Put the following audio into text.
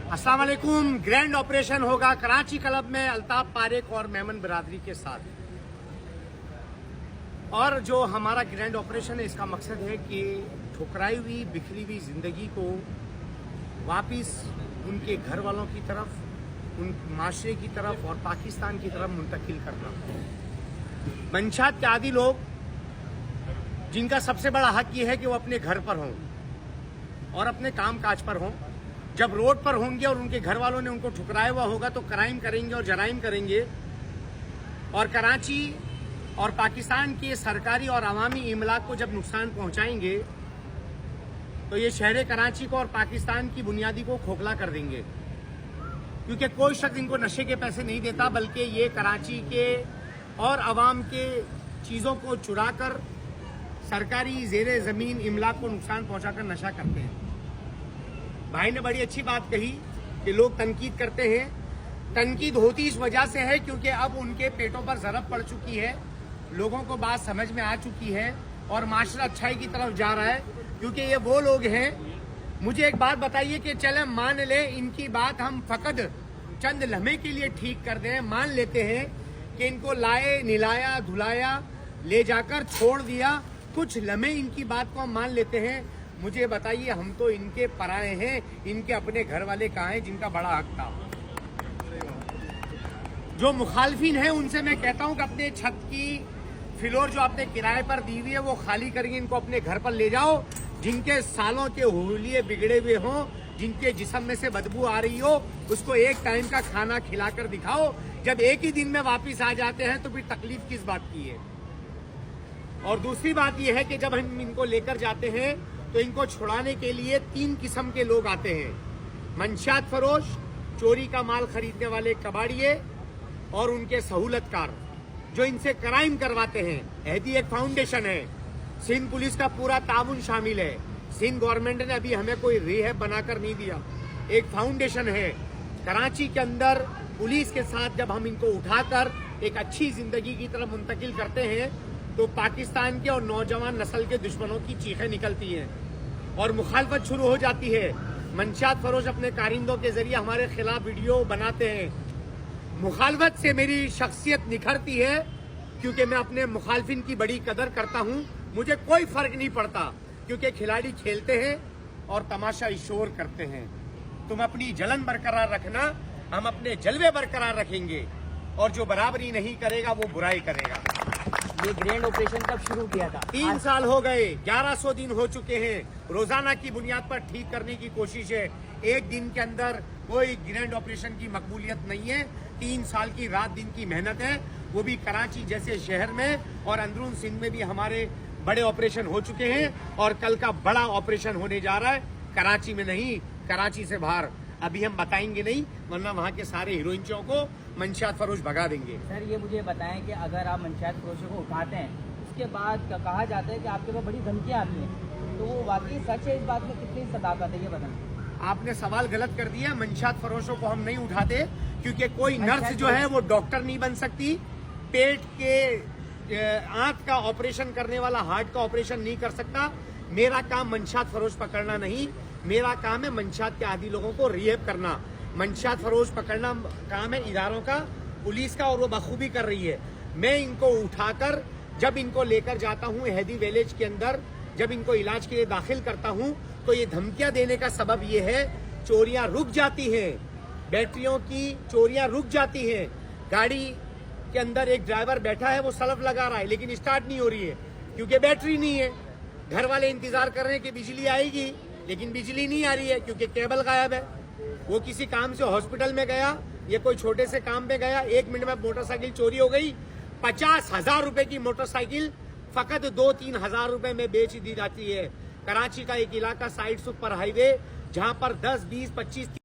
अस्सलाम वालेकुम। Grand operation होगा कराची क्लब में अल्ताफ पारेख और मेमन बिरादरी के साथ। और जो हमारा ग्रैंड ऑपरेशन है, इसका मकसद है कि ठुकराई हुई बिखरी हुई जिंदगी को वापिस उनके घर वालों की तरफ, उन माशरे की तरफ और पाकिस्तान की तरफ मुंतकिल करना। मंशात के आदी लोग जिनका सबसे बड़ा हक ये है कि वो अपने घर पर हों और अपने काम काज पर हों, जब रोड पर होंगे और उनके घर वालों ने उनको ठुकराया हुआ होगा तो क्राइम करेंगे और जराइम करेंगे और कराची और पाकिस्तान के सरकारी और अवामी इमलाक को जब नुकसान पहुंचाएंगे तो ये शहर कराची को और पाकिस्तान की बुनियादी को खोखला कर देंगे। क्योंकि कोई शख्स इनको नशे के पैसे नहीं देता, बल्कि ये कराची के और अवाम के चीज़ों को चुराकर सरकारी ज़ेरे ज़मीन इमलाक को नुकसान पहुंचाकर नशा करते हैं। भाई ने बड़ी अच्छी बात कही कि लोग तनकीद करते हैं। तनकीद होती इस वजह से है क्योंकि अब उनके पेटों पर ज़रब पड़ चुकी है, लोगों को बात समझ में आ चुकी है और माशरा अच्छाई की तरफ जा रहा है। क्योंकि ये वो लोग हैं, मुझे एक बात बताइए कि चले मान ले इनकी बात हम फ़कत चंद लम्हे के लिए ठीक कर दें, मान लेते हैं कि इनको लाए निलाया धुलाया ले जाकर छोड़ दिया, कुछ लम्हे इनकी बात को हम मान लेते हैं। मुझे बताइए, हम तो इनके पराए हैं, इनके अपने घर वाले कहाँ हैं जिनका बड़ा हक था। जो मुखालफिन है उनसे मैं कहता हूं कि अपने छत की फ्लोर जो आपने किराए पर दी हुई है वो खाली करके इनको अपने घर पर ले जाओ। जिनके सालों के हुलिये बिगड़े हुए हों, जिनके जिस्म में से बदबू आ रही हो, उसको एक टाइम का खाना खिलाकर दिखाओ। जब एक ही दिन में वापिस आ जाते हैं तो फिर तकलीफ किस बात की है। और दूसरी बात यह है कि जब हम इनको लेकर जाते हैं तो इनको छुड़ाने के लिए 3 किस्म के लोग आते हैं। मंशात फरोश, चोरी का माल खरीदने वाले कबाड़िए और उनके सहूलतकार जो इनसे क्राइम करवाते हैं। अहदी एक फाउंडेशन है, सिंध पुलिस का पूरा ताउन शामिल है। सिंध गवर्नमेंट ने अभी हमें कोई रिहैब बनाकर नहीं दिया, एक फाउंडेशन है। कराची के अंदर पुलिस के साथ जब हम इनको उठाकर एक अच्छी जिंदगी की तरफ मुंतकिल करते हैं तो पाकिस्तान के और नौजवान नस्ल के दुश्मनों की चीखें निकलती हैं और मुखालफत शुरू हो जाती है। मंशात फरोश अपने कारिंदों के जरिए हमारे खिलाफ वीडियो बनाते हैं। मुखालफत से मेरी शख्सियत निखरती है क्योंकि मैं अपने मुखालफिन की बड़ी कदर करता हूं। मुझे कोई फर्क नहीं पड़ता क्योंकि खिलाड़ी खेलते हैं और तमाशा शोर करते हैं। तुम अपनी जलन बरकरार रखना, हम अपने जलवे बरकरार रखेंगे और जो बराबरी नहीं करेगा वो बुराई करेगा। ये ग्रैंड ऑपरेशन कब शुरू किया था? 3 साल हो गए, 1100 दिन हो चुके हैं। रोजाना की बुनियाद पर ठीक करने की कोशिश है। एक दिन के अंदर कोई ग्रैंड ऑपरेशन की मकबूलियत नहीं है। 3 साल की रात दिन की मेहनत है, वो भी कराची जैसे शहर में और अंदरून सिंध में भी हमारे बड़े ऑपरेशन हो चुके हैं और कल का बड़ा ऑपरेशन होने जा रहा है। कराची में नहीं, कराची से बाहर अभी हम बताएंगे नहीं, वरना वहाँ के सारे हीरोइनों को मंशात फरोश भगा देंगे। सर ये मुझे बताएं कि अगर आप मंशात फरोशों को उठाते हैं उसके बाद कहा जाता है कि आपके पास बड़ी धमकियाँ आती हैं, तो वो वाकई सच है? इस बात में कितनी सदाकत है ये बताएं। आपने सवाल गलत कर दिया। मंशात फरोशों को हम नहीं उठाते क्योंकि कोई नर्स जो है वो डॉक्टर नहीं बन सकती। पेट के आंत का ऑपरेशन करने वाला हार्ट का ऑपरेशन नहीं कर सकता। मेरा काम मंशात फरोश पकड़ना नहीं, मेरा काम है मंशात के आदी लोगों को रिहेब करना। मंशात फरोश पकड़ना काम है इदारों का, पुलिस का, और वो बखूबी कर रही है। मैं इनको उठाकर जब इनको लेकर जाता हूँ हैदी विलेज के अंदर, जब इनको इलाज के लिए दाखिल करता हूँ तो ये धमकियां देने का सबब ये है, चोरियां रुक जाती हैं, बैटरियों की चोरियां रुक जाती हैं। गाड़ी के अंदर एक ड्राइवर बैठा है, वो सलफ लगा रहा है लेकिन स्टार्ट नहीं हो रही है क्योंकि बैटरी नहीं है। घर वाले इंतजार कर रहे हैं कि बिजली आएगी, लेकिन बिजली नहीं आ रही है क्योंकि केबल गायब है। वो किसी काम से हॉस्पिटल में गया या कोई छोटे से काम पे गया, 1 मिनट में मोटरसाइकिल चोरी हो गई। 50,000 रुपए की मोटरसाइकिल फकत 2-3 हजार रुपए में बेच दी जाती है। कराची का एक इलाका साइड सुपर हाईवे जहां पर 10, 20, 25